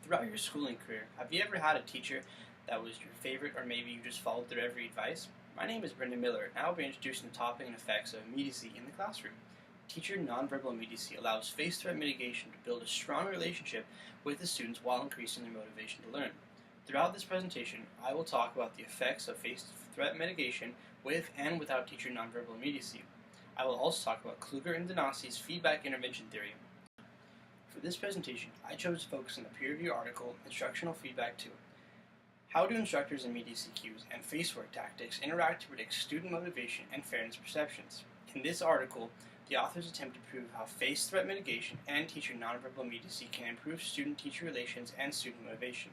Throughout your schooling career, have you ever had a teacher that was your favorite, or maybe you just followed their every advice? My name is Brendan Miller, and I will be introducing the topic and effects of immediacy in the classroom. Teacher nonverbal immediacy allows face-threat mitigation to build a strong relationship with the students while increasing their motivation to learn. Throughout this presentation, I will talk about the effects of face-threat mitigation with and without teacher nonverbal immediacy. I will also talk about Kluger and Donassi's feedback intervention theory. For this presentation, I chose to focus on the peer-reviewed article, Instructional Feedback 2. How do instructors' immediacy cues and face-work tactics interact to predict student motivation and fairness perceptions? In this article, the authors attempt to prove how face-threat mitigation and teacher nonverbal immediacy can improve student-teacher relations and student motivation.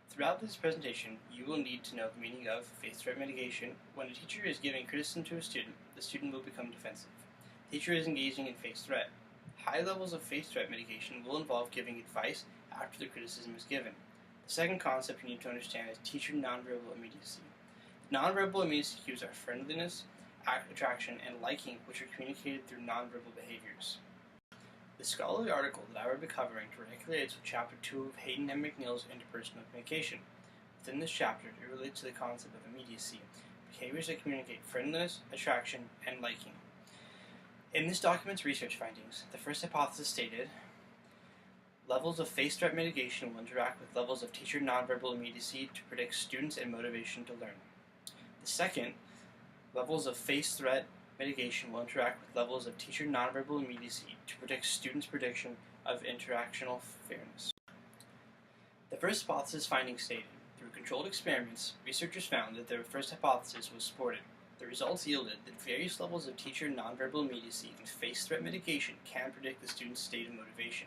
Throughout this presentation, you will need to know the meaning of face-threat mitigation. When a teacher is giving criticism to a student, the student will become defensive. The teacher is engaging in face-threat. High levels of face-threat mitigation will involve giving advice after the criticism is given. The second concept you need to understand is teacher nonverbal immediacy. Nonverbal immediacy cues are friendliness, attraction, and liking, which are communicated through nonverbal behaviors. The scholarly article that I will be covering directly relates with Chapter 2 of Hayden and McNeil's Interpersonal Communication. Within this chapter, it relates to the concept of immediacy, behaviors that communicate friendliness, attraction, and liking. In this document's research findings, the first hypothesis stated, levels of face-threat mitigation will interact with levels of teacher nonverbal immediacy to predict students and motivation to learn. The second, levels of face-threat mitigation will interact with levels of teacher nonverbal immediacy to predict students' prediction of interactional fairness. The first hypothesis findings stated, through controlled experiments, researchers found that their first hypothesis was supported. The results yielded that various levels of teacher nonverbal immediacy and face-threat mitigation can predict the student's state of motivation.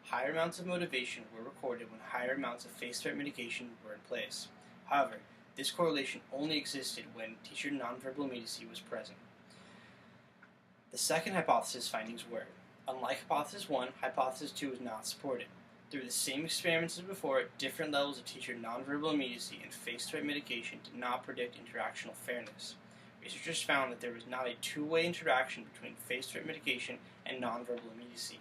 Higher amounts of motivation were recorded when higher amounts of face-threat mitigation were in place. However, this correlation only existed when teacher nonverbal immediacy was present. The second hypothesis findings were, unlike hypothesis 1, hypothesis 2 was not supported. Through the same experiments as before, different levels of teacher nonverbal immediacy and face-threat mitigation did not predict interactional fairness. Researchers found that there was not a two-way interaction between face-threat mitigation and nonverbal immediacy.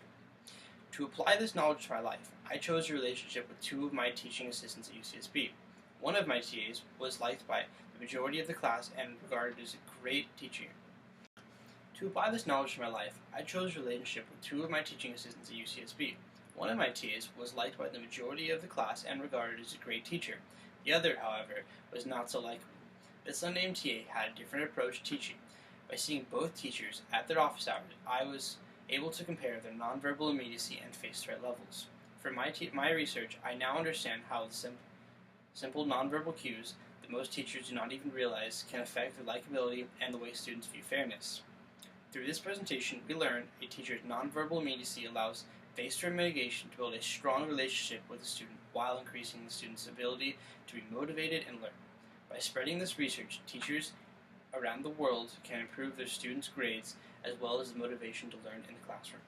To apply this knowledge to my life, I chose a relationship with two of my teaching assistants at UCSB. One of my TAs was liked by the majority of the class and regarded as a great teacher. To apply this knowledge to my life, I chose a relationship with two of my teaching assistants at UCSB. One of my TAs was liked by the majority of the class and regarded as a great teacher. The other, however, was not so likable. This unnamed TA had a different approach to teaching. By seeing both teachers at their office hours, I was able to compare their nonverbal immediacy and face-threat levels. From my research, I now understand how the simple nonverbal cues that most teachers do not even realize can affect their likability and the way students view fairness. Through this presentation, we learned a teacher's nonverbal immediacy allows face-threat mitigation to build a strong relationship with the student while increasing the student's ability to be motivated and learn. By spreading this research, teachers around the world can improve their students' grades as well as the motivation to learn in the classroom.